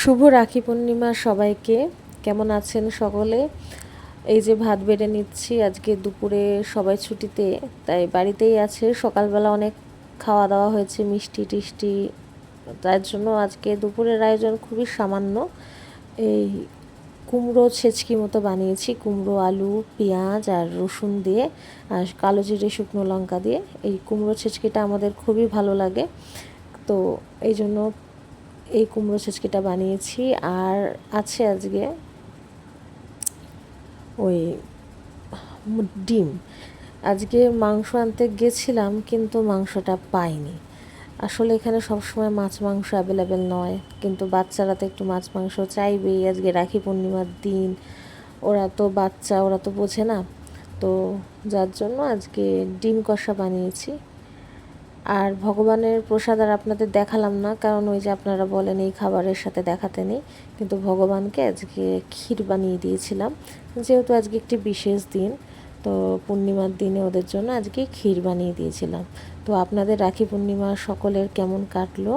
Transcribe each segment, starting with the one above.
শুভ রাখি পূর্ণিমা সবাইকে। কেমন আছেন সকলে? এই যে ভাত বেড়ে নিচ্ছি, আজকে দুপুরে সবাই ছুটিতে, তাই বাড়িতেই আছে। সকালবেলা অনেক খাওয়া দাওয়া হয়েছে, মিষ্টি টিষ্টি, তার জন্য আজকে দুপুরের আয়োজন খুবই সামান্য। এই কুমড়ো ছেচকি মতো বানিয়েছি, কুমড়ো আলু পেঁয়াজ আর রসুন দিয়ে আর কালো জিরে শুকনো লঙ্কা দিয়ে। এই কুমড়ো ছেচকিটা আমাদের খুবই ভালো লাগে, তো এই জন্য এই কুমড়ো ছেচকিটা বানিয়েছি। আর আছে আজকে ওই ডিম। আজকে মাংস আনতে গেছিলাম কিন্তু মাংসটা পাইনি। আসলে এখানে সবসময় মাছ মাংস অ্যাভেলেবেল নয়, কিন্তু বাচ্চারা তো একটু মাছ মাংস চাইবেই। আজকে রাখি পূর্ণিমার দিন, ওরা তো বাচ্চা, ওরা তো বোঝে না। তো যার জন্য আজকে ডিম কষা বানিয়েছি। আর ভগবানের প্রসাদ আর আপনাদের দেখালাম না, কারণ ওই যে আপনারা বলেন এই খাবারের সাথে দেখাতে নেই, কিন্তু ভগবানকে আজকে ক্ষীর বানিয়ে দিয়েছিলাম, যেহেতু আজকে একটি বিশেষ দিন। তো পূর্ণিমার দিনে ওদের জন্য আজকে ক্ষীর বানিয়ে দিয়েছিলাম। তো আপনাদের রাখি পূর্ণিমা সকলের কেমন কাটলো?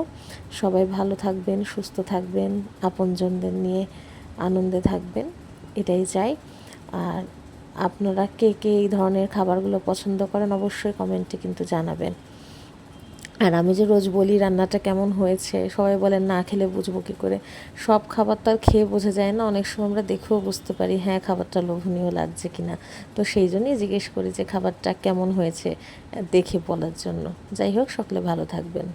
সবাই ভালো থাকবেন, সুস্থ থাকবেন, আপনজনদের নিয়ে আনন্দে থাকবেন, এটাই চাই। আর আপনারা কে কে এই ধরনের খাবারগুলো পছন্দ করেন অবশ্যই কমেন্টে কিন্তু জানাবেন। আর আমি যে রোজ বলি রান্নাটা কেমন হয়েছে, সবাই বলেন না খেলে বুঝবো কী করে। সব খাবার তো আর খেয়ে বোঝা যায় না, অনেক সময় আমরা দেখেও বুঝতে পারি হ্যাঁ খাবারটা লোভনীয় লাগছে কিনা। তো সেই জন্যই জিজ্ঞেস করি যে খাবারটা কেমন হয়েছে, দেখে বলার জন্য। যাই হোক, সকলে ভালো থাকবেন।